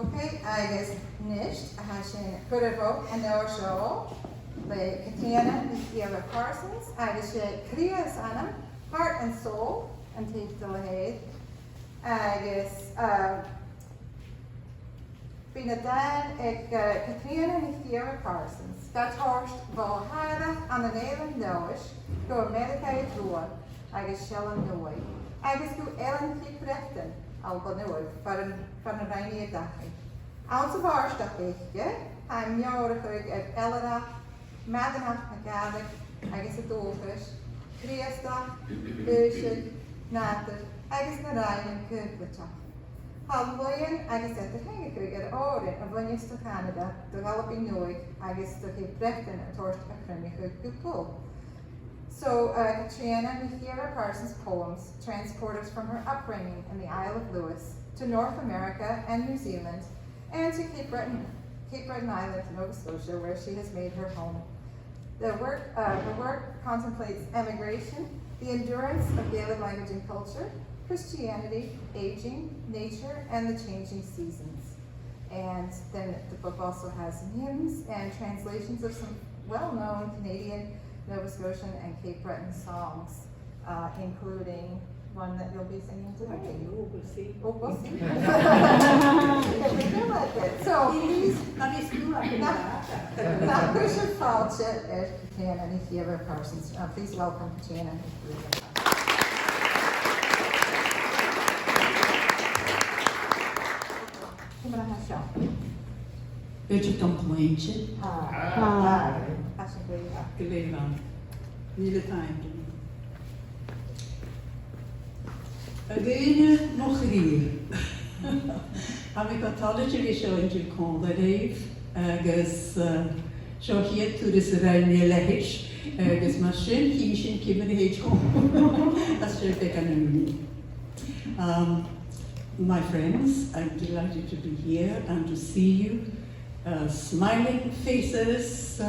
Okay, agus níist a ha sin Cridhe an leabhar seo le Catriona NicԻomhair Parsons agus sé Cridhe is Anam, heart and soul an taobh de lehéad agus bhí na dain ag Catriona NicԻomhair Parsons toirt bhàrdachd an Eilean Leódhais go Aimearagaidh Ruaidh agus Sealainn Nuaidh agus go Eilean Cheap Breatainn Alba Nuadh fan an rinn dachaidh. Out of bhàrdachd Aimearagaidh ag eadar-theangachadh na Gàidhlig agus dh'Albainn, Cridhe, Bidh, Nuaidh agus na rinn cúpla. Albainn agus eadar-theangachadh áireann a bhainneas do Canada do Alba Nuadh agus do Cape Breton a toirt a chruinniú go. So, Catriona NicԻomhair Parsons' poems transport us from her upbringing in the Isle of Lewis to North America and New Zealand, and to Cape Breton Island, Nova Scotia, where she has made her home. Her work contemplates emigration, the endurance of Gaelic language and culture, Christianity, aging, nature, and the changing seasons. And then the book also has hymns and translations of some well-known Canadian, Nova Scotian, and Cape Breton songs, including one that you'll be singing today. We'll see. Oh, we'll see. We feel like it. So please, now who's your fault, Catriona NicԻomhair Parsons. Please welcome Catriona NicԻomhair Parsons. Beidir don pointe. Galéan. Níle taimh. A gcuine nó chríomh. A bhí go táidir é seo intil chun le réamh agus seo chiad tú is a Eilean Leódhais agus mar sin hí sin cimar héad chun. As sé bheith an my friends, I'm delighted to be here and to see you. Smiling faces,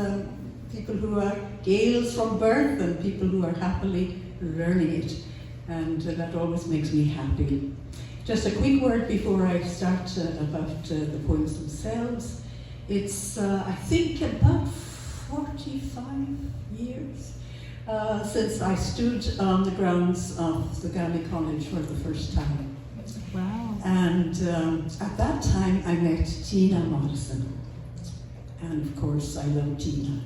people who are Gaels from birth and people who are happily learning it. And that always makes me happy. Just a quick word before I start about the poems themselves. It's, I think, about 45 years since I stood on the grounds of the Gaelic College for the first time. Wow. And at that time I met Tina Morrison. And of course I love Tina.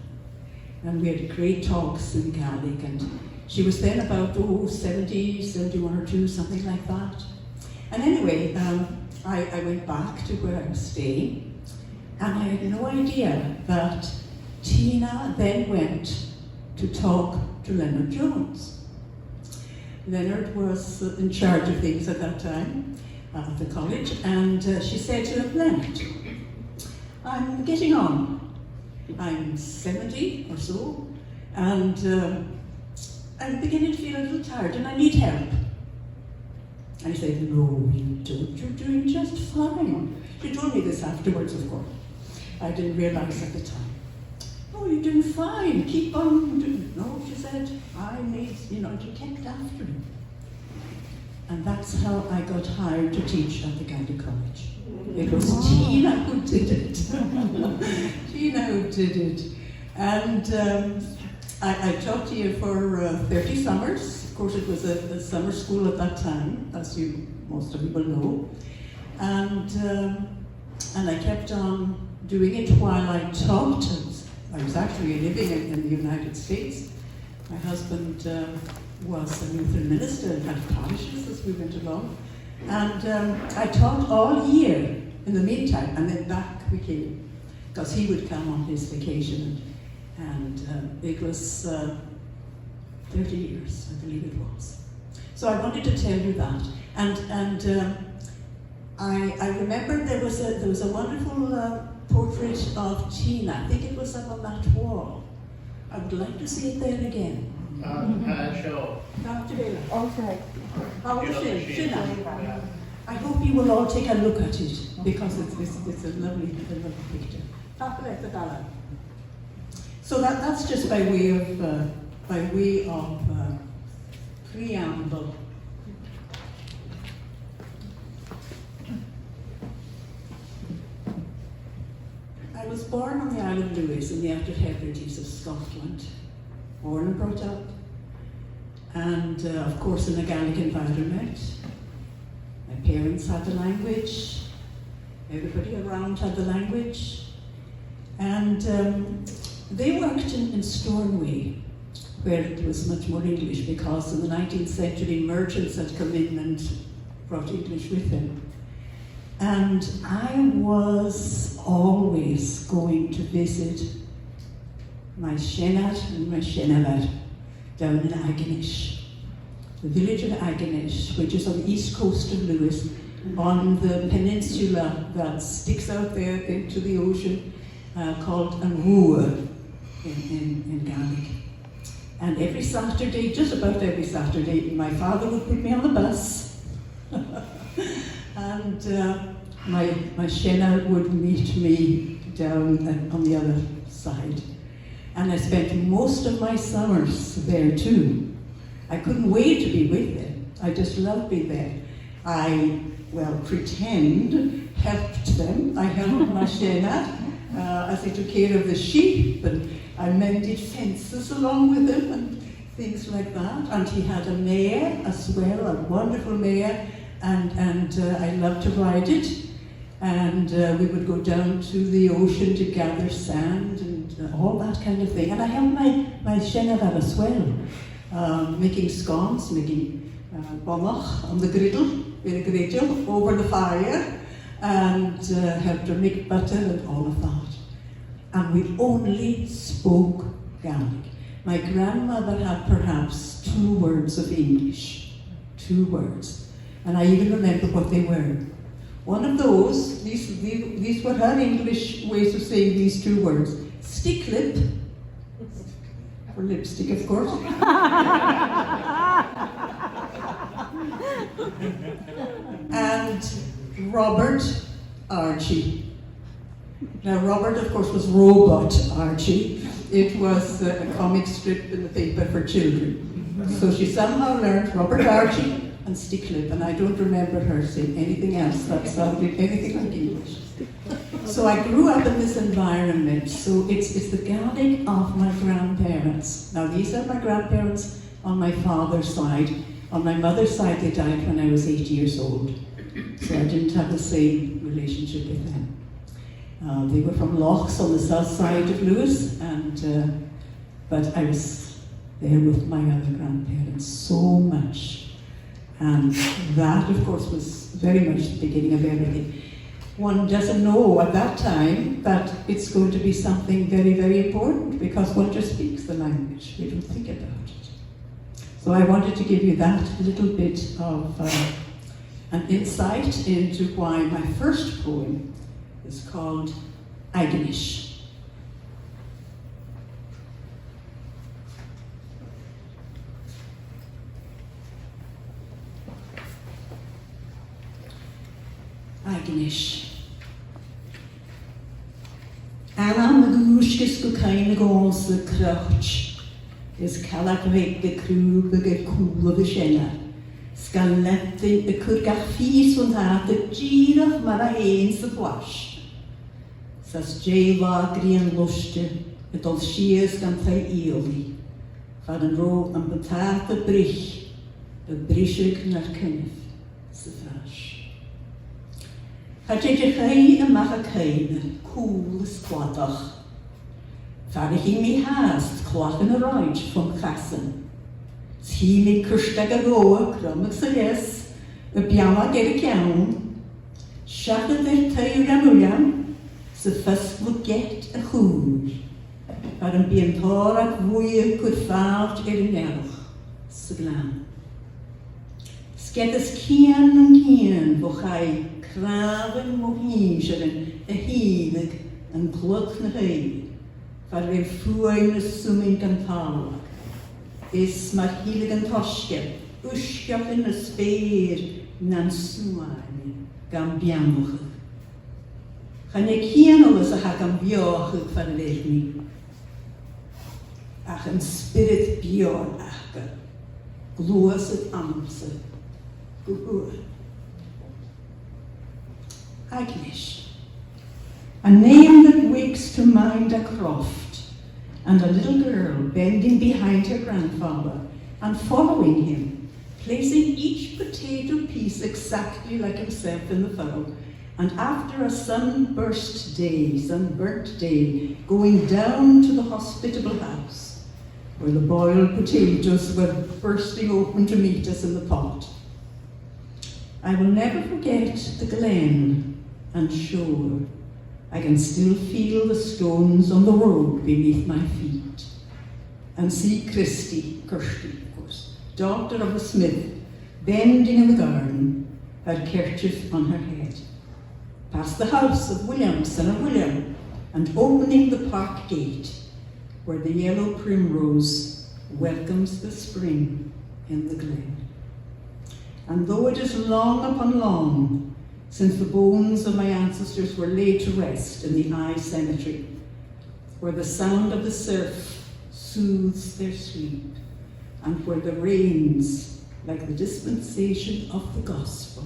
And we had great talks in Gaelic, and she was then about 70, 71 or 2, something like that. And anyway, I went back to where I was staying, and I had no idea that Tina then went to talk to Leonard Jones. Leonard was in charge of things at that time at the college, and she said to him, Leonard, I'm getting on. I'm 70 or so, and I'm beginning to feel a little tired and I need help. And he said, no, you don't, you're doing just fine. She told me this afterwards, of course. I didn't realize at the time. Oh, you're doing fine, keep on doing it. No, she said, I need, to keep after me. And that's how I got hired to teach at the Gaelic College. It was Tina who did it. Tina who did it. And I taught here for 30 summers. Of course, it was a summer school at that time, as most of you will know. And I kept on doing it while I taught. I was actually living in the United States. My husband was a Lutheran minister and had parishes as we went along. And I taught all year in the meantime, and then back we came, because he would come on his vacation. And it was 30 years, I believe it was. So I wanted to tell you that. And I remember there was a wonderful portrait of Tina. I think it was up on that wall. I would like to see it there again. Sure. Okay. How is she? I hope you will all take a look at it, because it's a lovely picture. So that's just by way of preamble. was born on the Isle of Lewis in the Outer Hebrides of Scotland, born and brought up, and of course in a Gaelic environment. My parents had the language, everybody around had the language, and they worked in Stornoway, where it was much more English, because in the 19th century merchants had come in and brought English with them. And I was always going to visit my Seanad and my Seanad down in Aignish, the village of Aignish, which is on the east coast of Lewis, on the peninsula that sticks out there into the ocean, called Anam in Gaelic. And every Saturday, just about every Saturday, my father would put me on the bus, and my Seanad would meet me down on the other side. And I spent most of my summers there too. I couldn't wait to be with them. I just loved being there. I, pretend, helped them. I helped my Seanad as he took care of the sheep, and I mended fences along with him and things like that. And he had a mare as well, a wonderful mare, and I loved to ride it. And we would go down to the ocean to gather sand and all that kind of thing. And I helped my Seanad as well, making scones, making bonnach on the griddle, over the fire, and helped her make butter and all of that. And we only spoke Gaelic. My grandmother had perhaps 2 words of English, 2 words. And I even remember what they were. One of those, these were her English ways of saying these 2 words. Stick lip, for lipstick of course. And Robert Archie. Now Robert of course was Robot Archie. It was a comic strip in the paper for children. So she somehow learned Robert Archie and stick lip, and I don't remember her saying anything else that sounded anything like English. So I grew up in this environment, so it's the Gaelic of my grandparents. Now these are my grandparents on my father's side. On my mother's side they died when I was 8 years old, so I didn't have the same relationship with them. They were from Lochs on the south side of Lewis, and but I was there with my other grandparents so much. And that, of course, was very much the beginning of everything. One doesn't know at that time that it's going to be something very, very important, because one just speaks the language. We don't think about it. So I wanted to give you that little bit of an insight into why my first poem is called Aignish. Aignish. Anam Nuaidh go caine gons the crouch is calagweg the crew the cool of the Seanad. Scanlette the curgach fees on that the giraffe marahains the wash. Sas jayla grian luste it all shears gan thay eoli. Van ro and betaat the brich the brishig naar kenneth the fash. Had je gei en mag ik heen, cool squadach. Varig in mi haast, klach in a ride van gassen. Schiele kurstag a roa, krummig sa yes, a biama get a cawn. Shaka der tair amulam, sa fast would get a hood. Var een bientorak woeie could faalt erg, sa glam. Sket as kian en kian, wo gai kraven mo hinseren, a hielig en gluk na hei. Var weer fruin na summing kan talak. Is maar hielig en toske, uskap in a speer, nan suane, gan biamoche. Gan ik kian alles a ha gan biochig van leerni. Ach een spirit bior achge, gloos het amse. Aignish. A name that wakes bricks to mind a croft, and a little girl bending behind her grandfather and following him, placing each potato piece exactly like himself in the furrow, and after a sunburnt day, going down to the hospitable house, where the boiled potatoes were bursting open to meet us in the pot. I will never forget the glen and shore. I can still feel the stones on the road beneath my feet, and see Kirsty, of course, daughter of the smith, bending in the garden, her kerchief on her head, past the house of William, son of William, and opening the park gate, where the yellow primrose welcomes the spring in the glen. And though it is long upon long since the bones of my ancestors were laid to rest in the Eye Cemetery, where the sound of the surf soothes their sleep, and where the rains, like the dispensation of the gospel,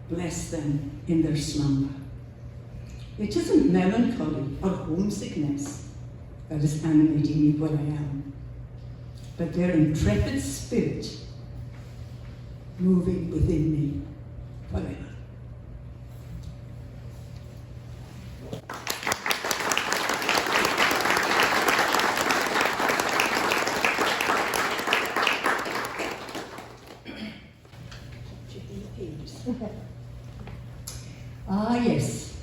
bless them in their slumber. It isn't melancholy or homesickness that is animating me where I am, but their intrepid spirit moving within me forever. Yes.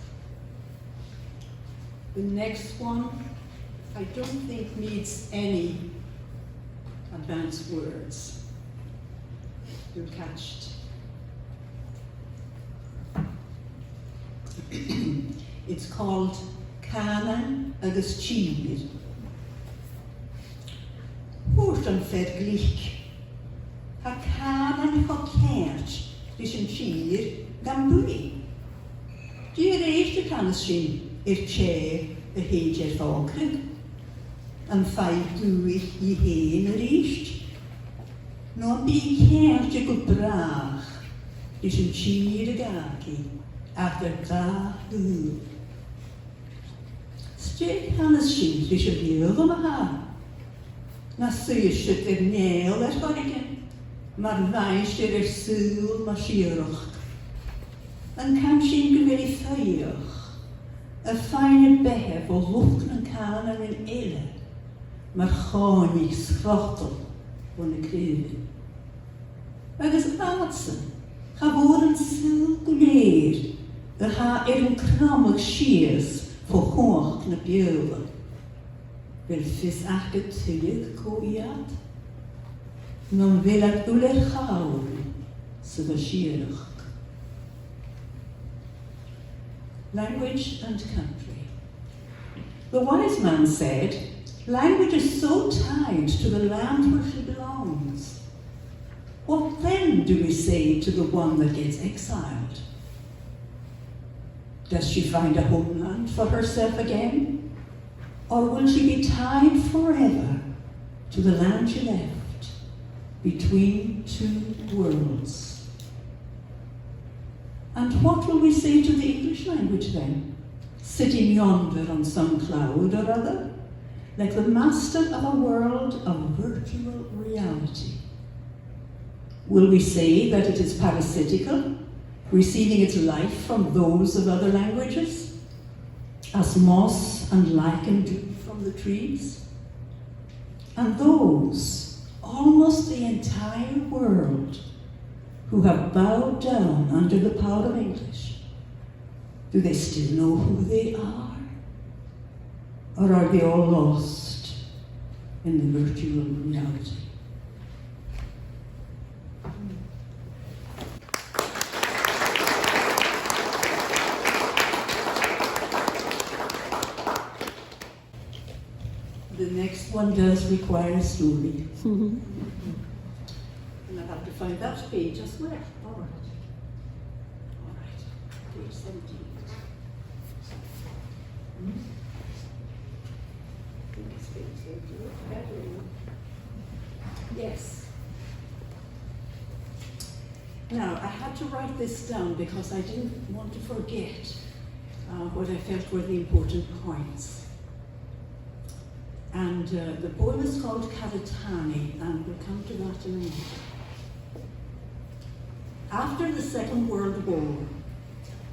The next one, I don't think needs any advanced words. You'll catch it. It's called Canan agus Tír. Thuairt an Ghaidhlig. Ha Canan ha Ceart dis an Tír gan Bidh. Dír éiste canas sin che a h-àrach, an feidh dúich I héin a ríist. No bí ceart go brach dis an Tír a gaci after dàchaidh. Straight canas sin dis a bhíoh am a ha. Na suiste neil h-àrach, mar bhaiste súl mar h-àrach. An cam sin go bhfuil fáíoch, a fáinne betheh ó lucht an Canan in éile, mar cháinigh srátal ó na Cridhe. Agus ásan, cha bhór an súl go léir, ha an cramach sias fó chuach na beoga. Bhfuil fis achad tuigh có iad, nó bhfuil ag ulir chawl sa bh siarach. Language and country. The wise man said, language is so tied to the land where she belongs. What then do we say to the one that gets exiled? Does she find a homeland for herself again? Or will she be tied forever to the land she left, between two worlds? And what will we say to the English language then, sitting yonder on some cloud or other, like the master of a world of virtual reality? Will we say that it is parasitical, receiving its life from those of other languages, as moss and lichen do from the trees? And those, almost the entire world, who have bowed down under the power of English, do they still know who they are? Or are they all lost in the virtual reality? The next one does require a story. And I'll have to find that page as well. All right. All right. Page 17. I think it's page 17. Yes. Now, I had to write this down because I didn't want to forget what I felt were the important points. And the poem is called Catriona, and we'll come to that in a minute. After the Second World War,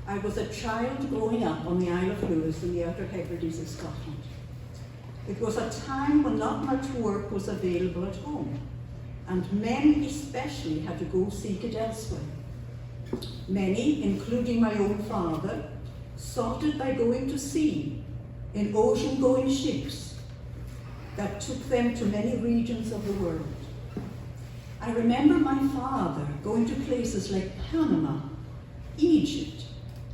I was a child growing up on the Isle of Lewis in the Outer Hebrides of Scotland. It was a time when not much work was available at home, and men especially had to go seek it elsewhere. Many, including my own father, sought it by going to sea in ocean-going ships that took them to many regions of the world. I remember my father going to places like Panama, Egypt,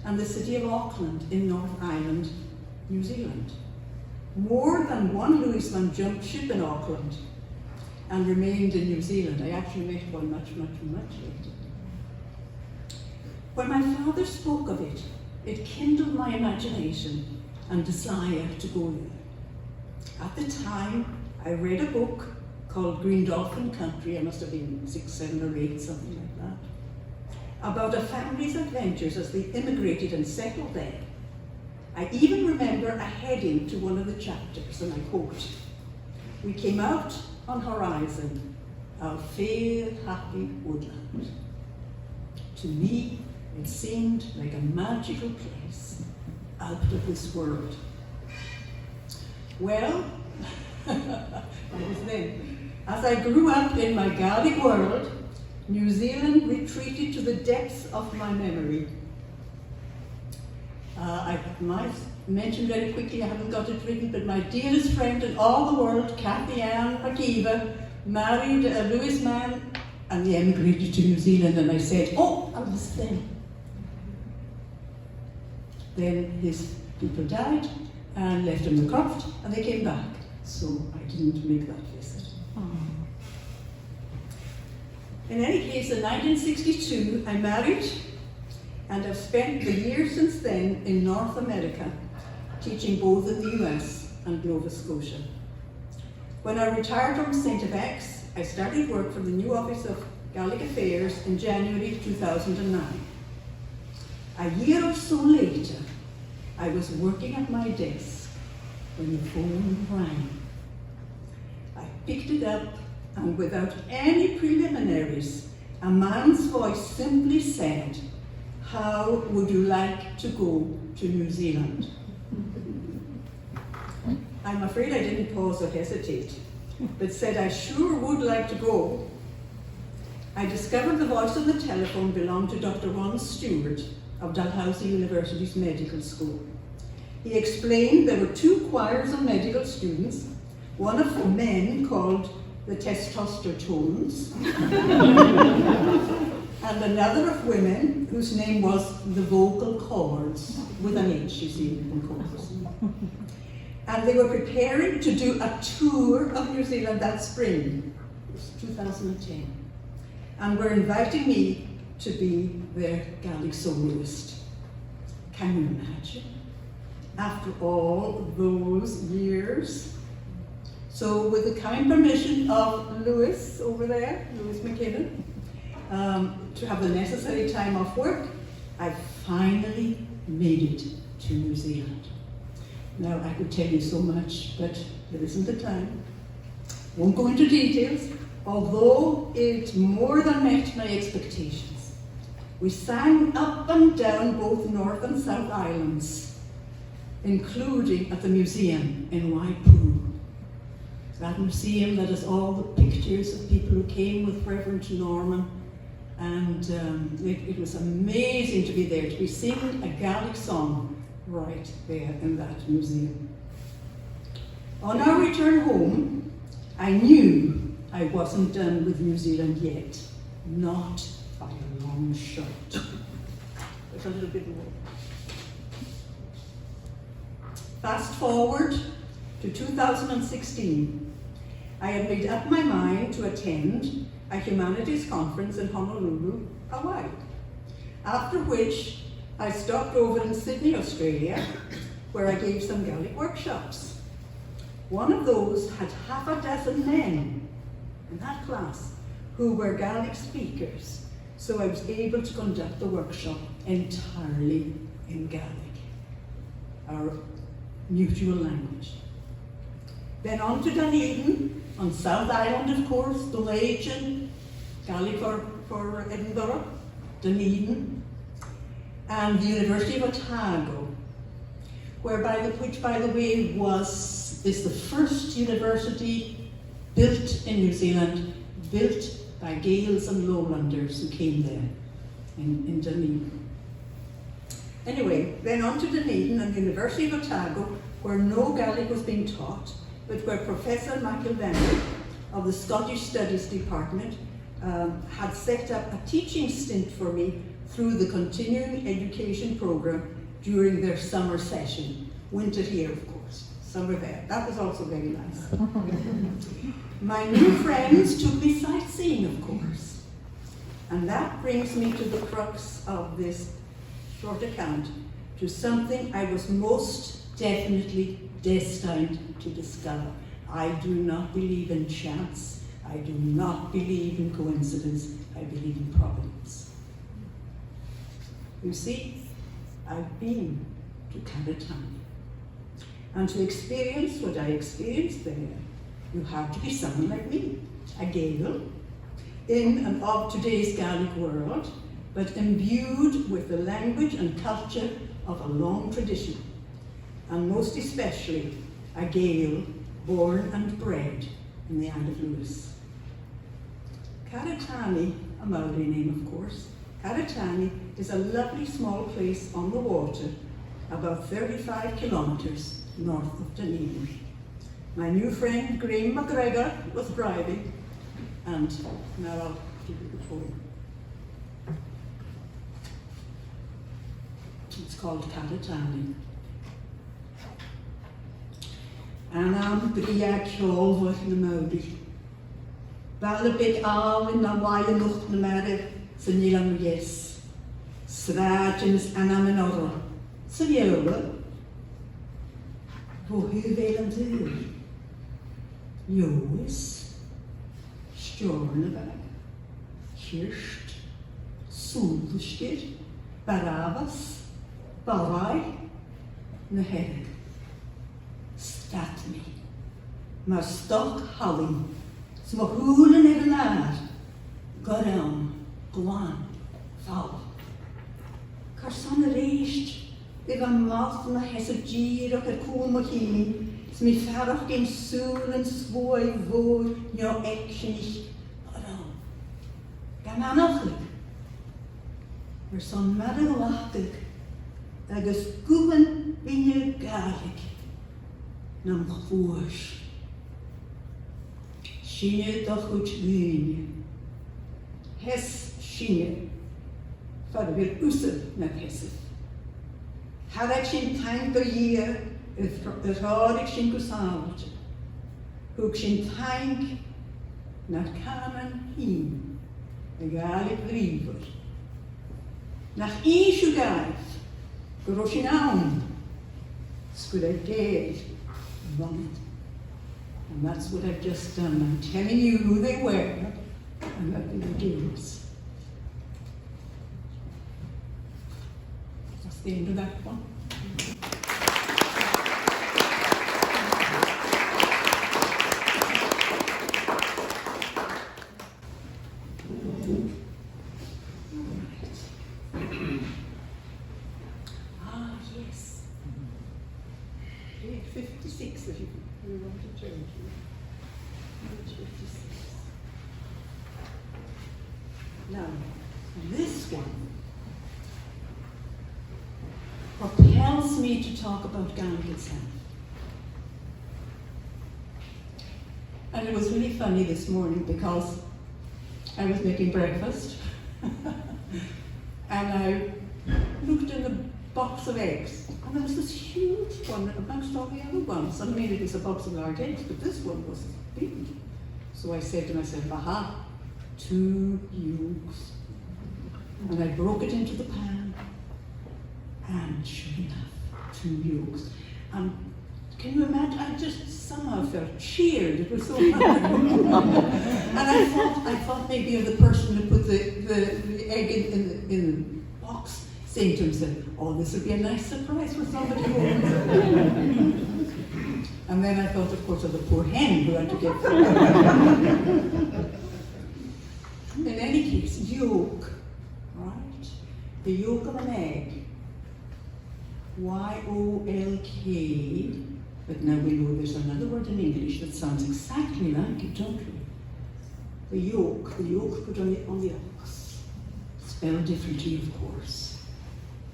and the city of Auckland in North Island, New Zealand. More than one Lewisman jumped ship in Auckland and remained in New Zealand. I actually met one much later. When my father spoke of it, it kindled my imagination and desire to go there. At the time, I read a book called Green Dolphin Country. I must have been 6, 7, or 8, something like that, about a family's adventures as they immigrated and settled there. I even remember a heading to one of the chapters, and I quote, "We came out on horizon, our fair, happy woodland. To me, it seemed like a magical place out of this world." Well, that was then. As I grew up in my Gaelic world, New Zealand retreated to the depths of my memory. I might mention very quickly, I haven't got it written, but my dearest friend in all the world, Catriona NicԻomhair, married a Lewis man, and they emigrated to New Zealand, and I said, "Oh, I was there." Then his people died and left him the croft, and they came back, so I didn't make that visit. In any case, in 1962, I married, and I've spent the years since then in North America, teaching both in the US and Nova Scotia. When I retired from St. F.X., I started work for the new Office of Gaelic Affairs in January 2009. A year or so later, I was working at my desk when the phone rang. I picked it up, and without any preliminaries, a man's voice simply said, "How would you like to go to New Zealand?" I'm afraid I didn't pause or hesitate, but said I sure would like to go. I discovered the voice on the telephone belonged to Dr. Ron Stewart of Dalhousie University's medical school. He explained there were 2 choirs of medical students, one of men called the testosterones, and another of women whose name was the vocal cords, with an H, you see, in chorus. And they were preparing to do a tour of New Zealand that spring. It was 2010. And were inviting me to be their Gaelic soloist. Can you imagine? After all those years. So with the kind permission of Lewis over there, Lewis McKinnon, to have the necessary time off work, I finally made it to New Zealand. Now, I could tell you so much, but there isn't the time. Won't go into details, although it more than met my expectations. We sang up and down both North and South Islands, including at the museum in Waipu. That museum that has all the pictures of people who came with Reverend Norman, and it was amazing to be there, to be singing a Gaelic song right there in that museum. On our return home, I knew I wasn't done with New Zealand yet, not by a long shot. There's a little bit more. Fast forward to 2016. I had made up my mind to attend a humanities conference in Honolulu, Hawaii, after which I stopped over in Sydney, Australia, where I gave some Gaelic workshops. One of those had half a dozen men in that class who were Gaelic speakers, so I was able to conduct the workshop entirely in Gaelic. our mutual language. Then on to Dunedin, on South Island of course, Dulagin, Gaelic for Edinburgh, Dunedin, and the University of Otago, which by the way is the first university built in New Zealand, built by Gaels and Lowlanders who came there in Dunedin. Anyway, then on to Dunedin and the University of Otago, where no Gaelic was being taught, but where Professor McIlvenny of the Scottish Studies Department had set up a teaching stint for me through the continuing education program during their summer session. Winter here, of course, summer there. That was also very nice. My new friends took me sightseeing, of course. And that brings me to the crux of this short account, to something I was most definitely destined to discover. I do not believe in chance. I do not believe in coincidence. I believe in providence. You see, I've been to Catriona. And to experience what I experienced there, you have to be someone like me, a Gael, in and of today's Gaelic world, but imbued with the language and culture of a long tradition, and most especially a Gael born and bred in the Isle of Lewis. Catriona, a Maori name of course, Catriona is a lovely small place on the water, about 35 kilometres north of Dunedin. My new friend Graham McGregor was driving, and now I'll give you the phone. It's called Catriona. Anam, Bidh, h-àrach na Maori. Ballabit in na Eilean Leódhais, Sealainn Nuaidh. Sráidins Anam in order. Sealainn Nuaidh. Jois, Stjórnabag, Kirst, Súlskir, Baravas, Barai, Nuaidh. Statmi, maar stok halling, sma hoelen an aard, goran, gwan, val. Carson reist, if a moth na hes a gyr ac cŵm o hini, smi farach gen sŵl yn svoi fôr, nio Aignish, goran. Gan anochlig, son maragwachtig, agus gŵan binne Gaelic. Nam chwrs. Sinne doch goed wyne. Hes sinne. Fad weer oeser met hesef. Had ik sin tank per jaar, het had ik sin gesaald. Hoek sin tank naar kamen heen. De Gaelic briever. Nach Isu gaif. Grosin aan. Scoot dead. And that's what I've just done. I'm telling you who they were, and that they were Gaels. That's the end of that one. Yes. Page 56, if you want to turn to. Page 56. Now, this one propels me to talk about Gaelic itself. And it was really funny this morning because I was making breakfast and I looked in the box of eggs, and there was this huge one amongst all the other ones. I mean, it was a box of large eggs, but this one was big. So I said to myself, aha, 2 yolks. And I broke it into the pan, and sure enough, 2 yolks. And can you imagine? I just somehow felt cheered. It was so funny. And I thought maybe of the person who put the egg in the box, saying to himself, oh, this would be a nice surprise for somebody home. And then I thought, of course, of the poor hen who had to get through. In any case, yolk, right? The yolk of an egg. Y-O-L-K. But now we know there's another word in English that sounds exactly like it, don't we? The yolk put on the ox. Spelled differently, of course.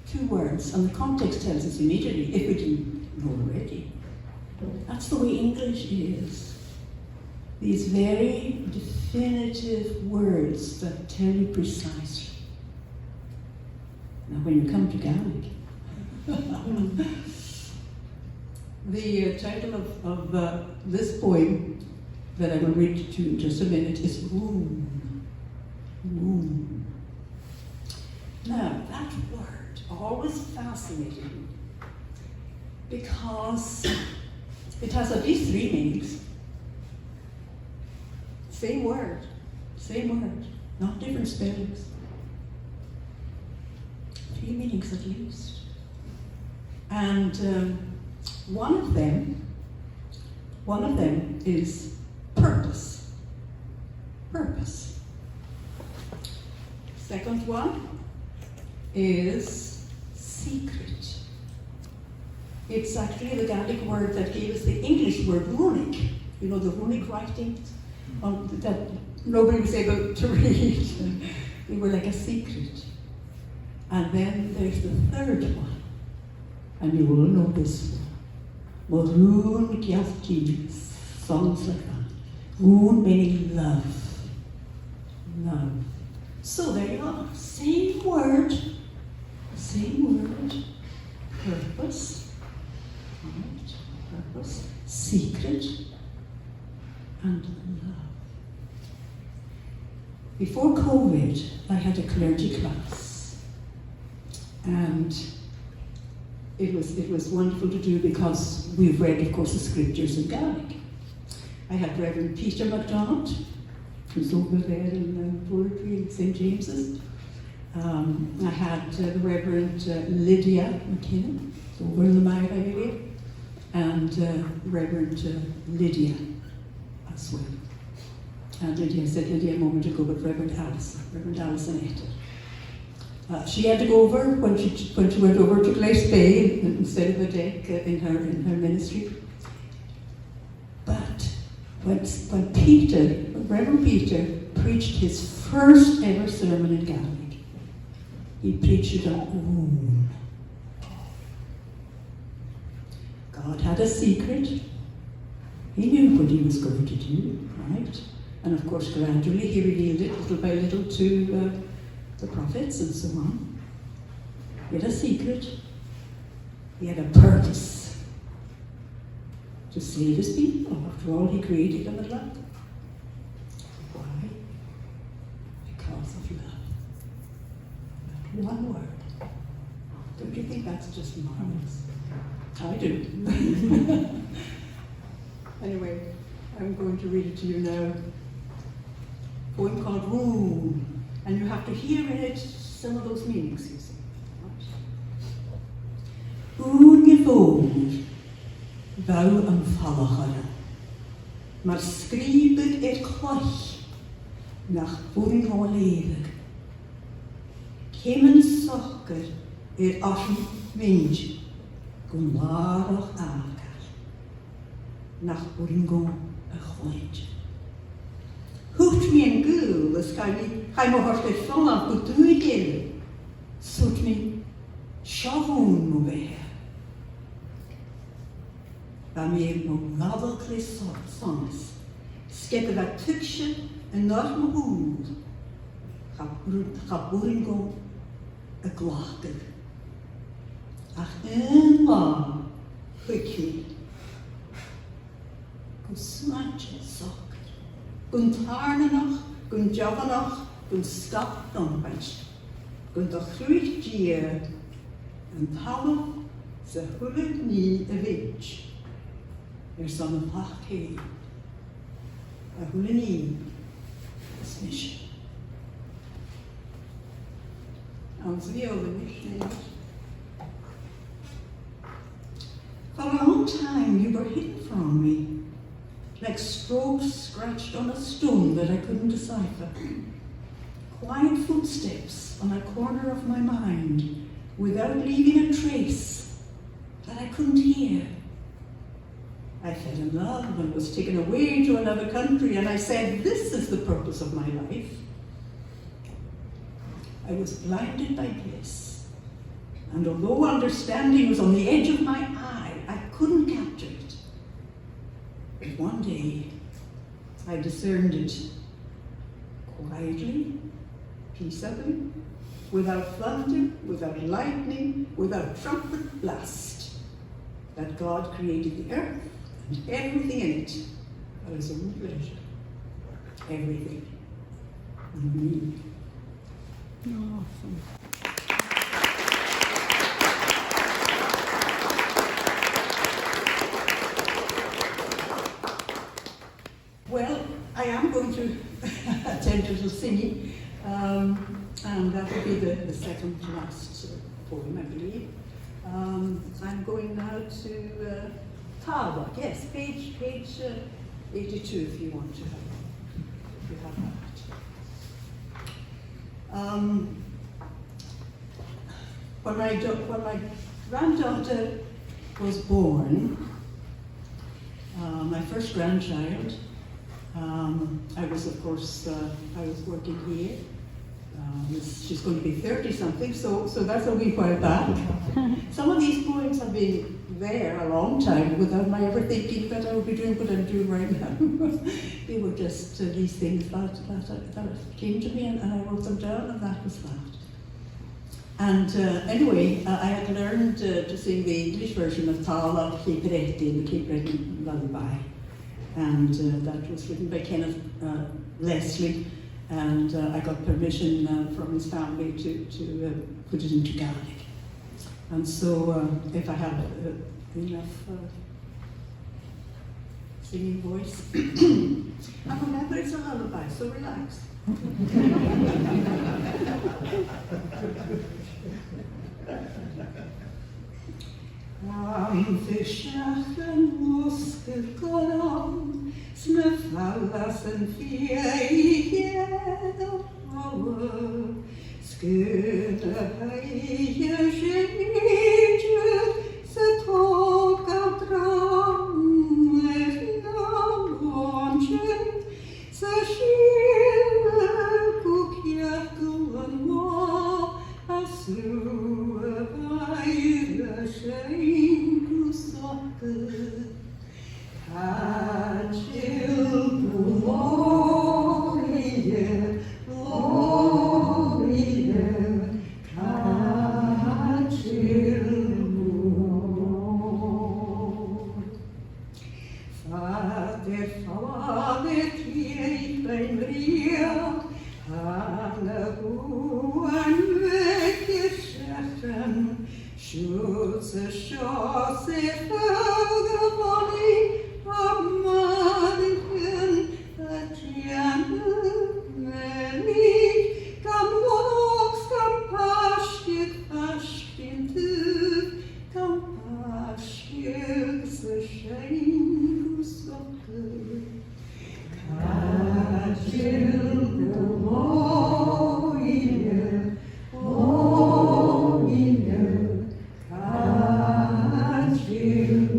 2 words, and the context tells us immediately, if we didn't know already. That's the way English is. These very definitive words that tell you precisely. Now, when you come to Gaelic, the title of this poem that I will read to you in just a minute is Womb. Womb. Now, that word always fascinated me because it has at least 3 meanings. Same word, not different spellings. 3 meanings at least. And one of them is purpose. Purpose. Second one is secret. It's actually the Gaelic word that gave us the English word runic. You know, the runic writing that nobody was able to read. They were like a secret. And then there's the third one. And you will know this one. Maroon Giaftin, songs like that. Moon meaning love. Love. So there you are. Same word. Purpose. Right. Purpose. Secret. And love. Before COVID, I had a clergy class. And it was wonderful to do because we've read, of course, the scriptures in Gaelic. I had Reverend Peter MacDonald, who's over there in poetry in St. James's. I had the Reverend Lydia McKinnon, over in the Maida area, and Reverend Lydia as well. And Lydia, I said Lydia a moment ago, but Reverend Alison Etta. She had to go over when she went over to Glace Bay instead of a deck in her ministry. But when Reverend Peter preached his first ever sermon in Gaelic, he preached it on womb. God had a secret. He knew what he was going to do, right? And of course, gradually he revealed it little by little to the prophets and so on. He had a secret. He had a purpose to save his people. After all, he created them with love. Why? Because of love. That one word. Don't you think that's just marvelous? I do. Anyway, I'm going to read it to you now. A poem called Room. And you have to hear in it some of those meanings, you see. Ún y fôr, few am fallachara, mar scribig cloch nach bwyn o ledig. Céman socher asm mynd, gwn warach agach, nach bwyn go chwaid. Hoeft me een gul, dus ga je me hart het van af goed doorgelen. Zoet me schawoon me weg. Waarmee me navelklis songs. Skeppen wat tukje en naar me hoed. Ga boeren go een glachter. Ach, een lang, goed me. Goed smaatje sok. Gun tarnanach, gun javanach, gun scap donbaich. Gun da chruid dier, en tawa, ze hullet ni a vich. Son een pach heen. A hullet ni, a smish. Parsons Leódhais. For a long time you were hidden from me, like strokes scratched on a stone that I couldn't decipher. Quiet footsteps on a corner of my mind, without leaving a trace that I couldn't hear. I fell in love and was taken away to another country, and I said, this is the purpose of my life. I was blinded by bliss, and although understanding was on the edge of my eye, I couldn't capture it. But one day, I discerned it quietly, peaceably, without thunder, without lightning, without trumpet blast, that God created the earth and everything in it for his own pleasure. Everything. And me. Awesome. Well, I am going to attempt a little singing, and that will be the second to last poem, I believe. I'm going now to h-àrach, yes, page 82 if you want to have it, if you have that. When my granddaughter was born, my first grandchild, I was, of course, I was working here. She's going to be 30-something, so that's a wee while back. Some of these poems have been there a long time without my ever thinking that I would be doing what I'm doing right now. They were just these things that came to me, and I wrote them down, and that was that. And anyway, I had learned to sing the English version of h-àrach Cape Breton, the Cape Breton lullaby. And that was written by Kenneth Leslie, and I got permission from his family to put it into Gaelic. And so if I have enough singing voice, and remember it's a lullaby, so relax. Am fishach yn mwsgyr goron, snaffalas yn fiaid o power, sgyd y haia siedr, sy tog a dram, efna monchen, sy sy'n gwciach gwyn mo, a sŵ y bair y sein gwsocr. you.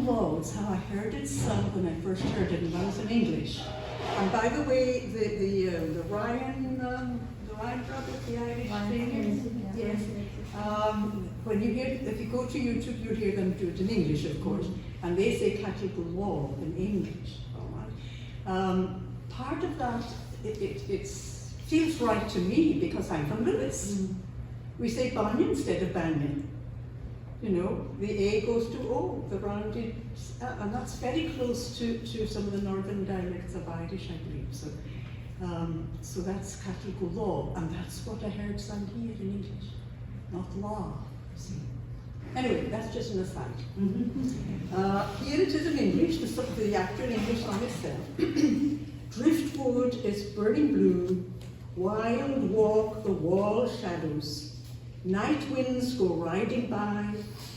Catriona Law is how I heard it sung when I first heard it, and that was in English. And by the way, the Ryan brother, the Irish thing, yes. When you hear, if you go to YouTube, you'll hear them do it in English, of course, and they say Catriona Law in English. All right. Part of that, it feels right to me because I'm from Lewis. We say banyan instead of banyan. You know, the A goes to O, the rounded, and that's very close to some of the northern dialects of Irish, I believe. So that's Catriona Law, and that's what I heard sung here in English, not law. See. Anyway, that's just an aside. Here it is in English, the actual English song itself. Driftwood is burning blue, wild walk the wall shadows. Night winds go riding by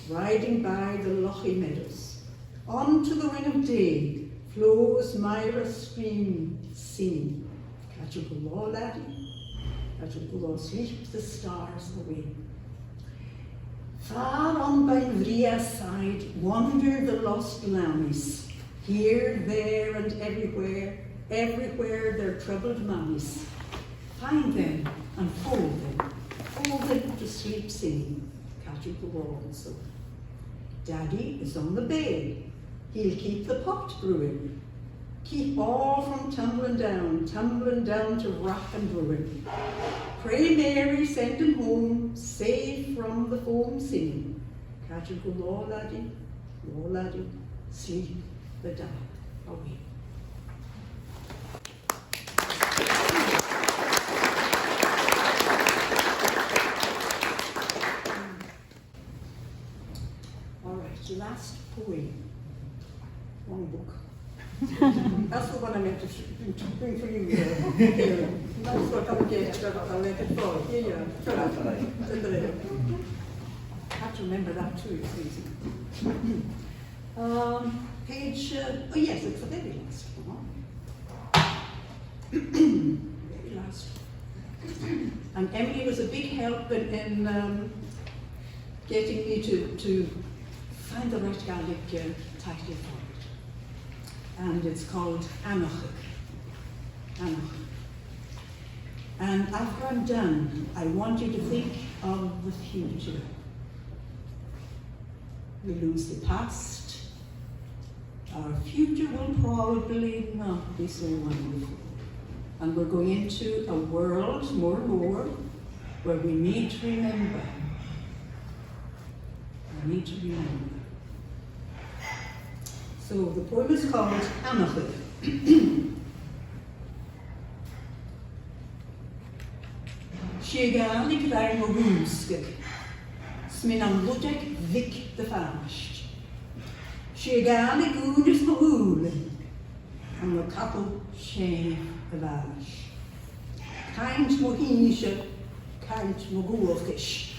the lochy meadows. On to the ring of day flows Myra stream singing. Catriona Law, laddie, Catriona Law, sleep the stars away. Far on by Vria's side wander the lost lammies. Here, there, and everywhere their troubled mammies. Find them and hold them to sleep singing. Catriona Law also. Daddy is on the bed. He'll keep the pot brewing. Keep all from tumbling down to wrack and ruin. Pray Mary send him home, safe from the foam singing. Catriona Law, laddie, sleep the dark away. All right, last poem. Wrong book. That's the one I meant to bring for you here. That's what I'm getting. I'll let it fall. Here. I have to remember that too, it's easy. Page, oh yes, it's the very last one. Very last. And Emily was a big help in getting me to find the right Gaelic title for it. And it's called Aimearagaidh. And after I'm done, I want you to think of the future. We lose the past. Our future will probably not be so wonderful. And we're going into a world, more and more, where we need to remember. We need to remember. So the poem is called Aimearagaidh. Gaelic raim o húsgach, smin an ludeg vic de fast. Gaelic únis mo húlin, an mo couple shame the vash. Kaint mo hínische, kaint mo gúlchish.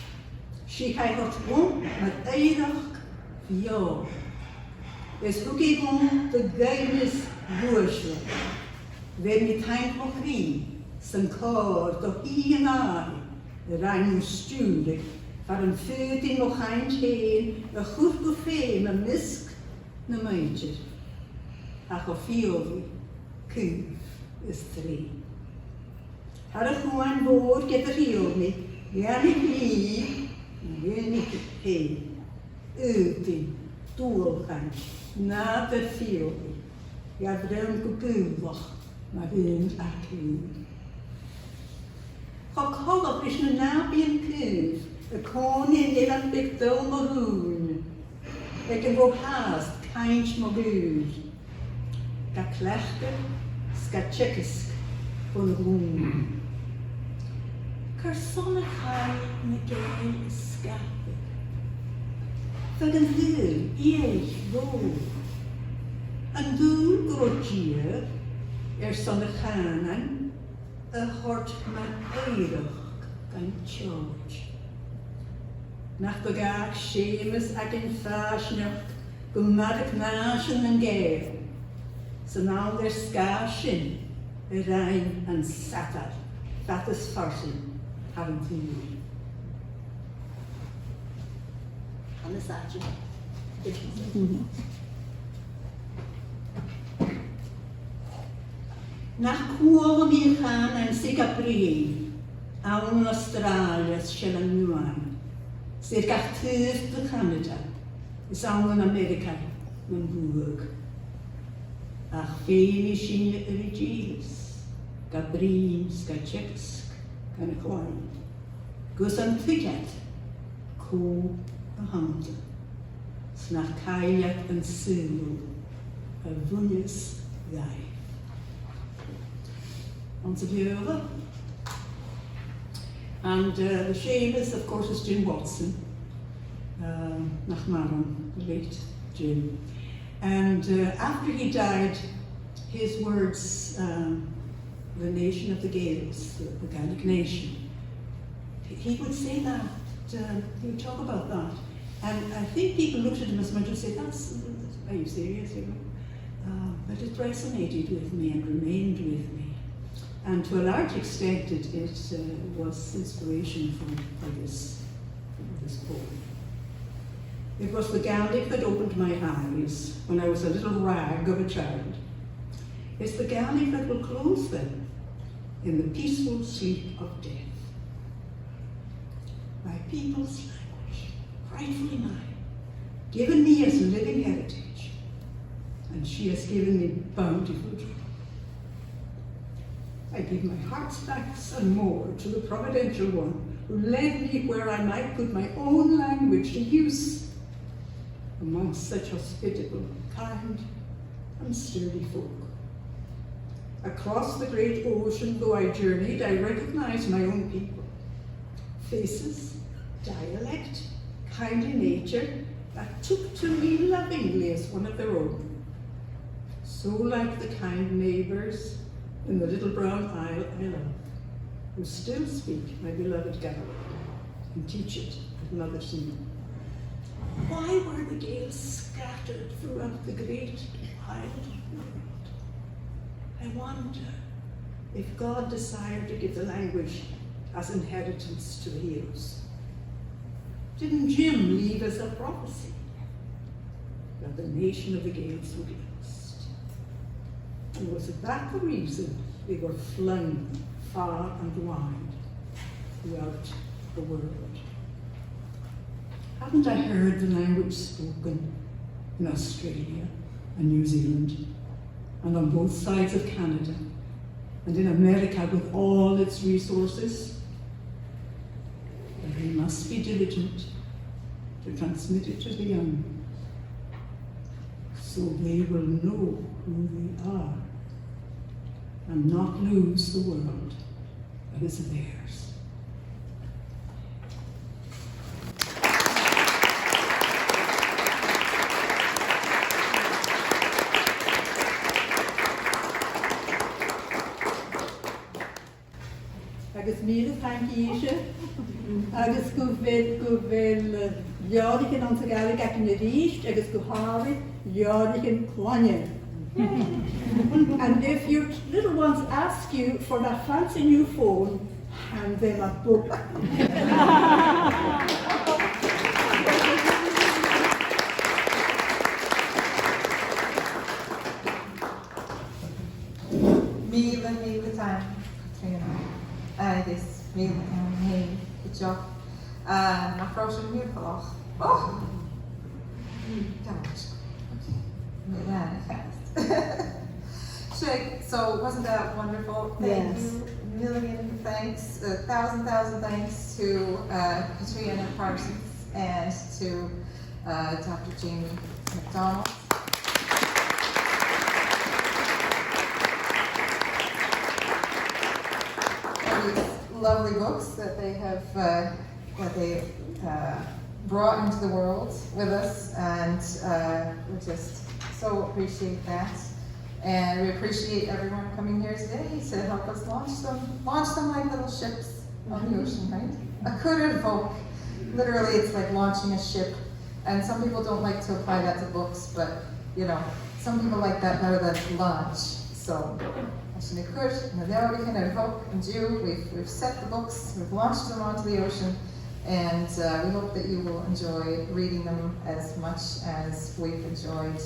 Caith ot won met eadar fior. Is hookie on the Aignis bushel. When we time of me, some cord of Eilean the rang studig, for an 14 nog eind heen, a goed beveen, a misk, na meidje. Ach of fiovi, kuuf, is 3. Had a gewoon woord get er heel me, Jannik lief, Jannik heen, uiting, doorgang. Na de fiovi, ja vreemd kukuwach, maar weend akkuur. Chocolate is een nabian kuuf, a koning in a big dome hoon. Ik can go past, kaint mo good. Ga klechter, ska tjekkisk, van roen. Kersonnigheid me geil skape. Van een veel, eich, wool. En doen grotjier, zonneganen, hort maar eeuwig kan charge. Nach begaag schemes ag in fashnach, gummadig naschen en geir. Zo'n der skaashin, rein en satar, dat is farsin, hebben vuur. Aan de zaadje. Nach cuam I chan and Cape Breton Island, Australia, Sealainn Nuaidh. Sydd Gaidhlig de Canada, is Eilean America, Bidh. Ach féin sin Leódhais, Gabriel, Scottish Gaelic College. Gus an Cridhe, co a hand. Snach caiileach an sylw, a bhunas gai. On to the other. And the Seamus, of course, is Jim Watson, nach Maran, the late Jim. And after he died, his words, the nation of the Gaels, the Gaelic nation, he would say that, he would talk about that. And I think people looked at him as much as say, are you serious? You know? But it resonated with me and remained with me. And to a large extent, it was inspiration for this poem. It was the Gaelic that opened my eyes when I was a little rag of a child. It's the Gaelic that will close them in the peaceful sleep of death. My people's language, rightfully mine, given me as living heritage, and she has given me bountiful joy. I give my heart's thanks and more to the providential one who led me where I might put my own language to use amongst such hospitable, kind, and sturdy folk. Across the great ocean, though I journeyed, I recognized my own people. Faces, dialect, kindly nature that took to me lovingly as one of their own. So like the kind neighbours in the little brown isle I love, who still speak my beloved Gaelic and teach it at another sea. Why were the Gaels scattered throughout the great wide world? I wonder if God desired to give the language as inheritance to the heroes. Didn't Jim leave as a prophecy that the nation of the Gaels would last? And was that the reason they were flung far and wide throughout the world? Haven't I heard the language spoken in Australia and New Zealand, and on both sides of Canada, and in America with all its resources? But we must be diligent to transmit it to the young, so they will know who they are and not lose the world that is theirs. Agus míle tankíise, agus go bhfuil leordaigh an sa Gaelic ac yn ríist, agus go hábhaigh leordaigh an cloine. And if your little ones ask you for that fancy new phone, hand them a book. Míle time, Catriona. Agus míle hé, good job. Nach rá sin míorfalach. Oh! Gosh. Okay. Yeah, fast. So wasn't that wonderful? Thank you. Million thanks, 1,000 thanks to Catriona Parsons and to Dr. Jamie McDonald. These lovely books that they have brought into the world with us, and we just so appreciate that. And we appreciate everyone coming here today to help us launch them like little ships on the ocean, right? A cúireadh folk, literally it's like launching a ship. And some people don't like to apply that to books, but you know, some people like that better than launch. So, as an cúireadh, na Leódhais and folk and you, we've set the books, we've launched them onto the ocean, and we hope that you will enjoy reading them as much as we've enjoyed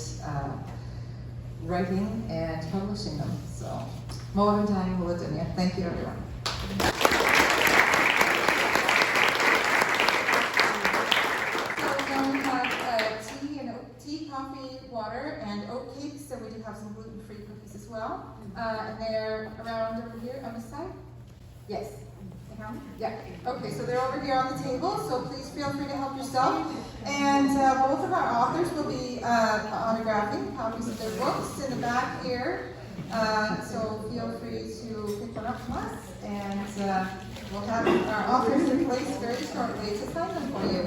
writing and publishing them. So, more time, thank you everyone. Tea, coffee, water, and oat cakes. So we do have some gluten-free cookies as well. And they're around over here on this side. Yes. Yeah. Okay, so they're over here on the table, so please feel free to help yourself. And both of our authors will be autographing copies of their books in the back here. So feel free to pick one up from us, and we'll have our authors in place very shortly to sign them for you.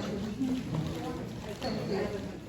Thank you.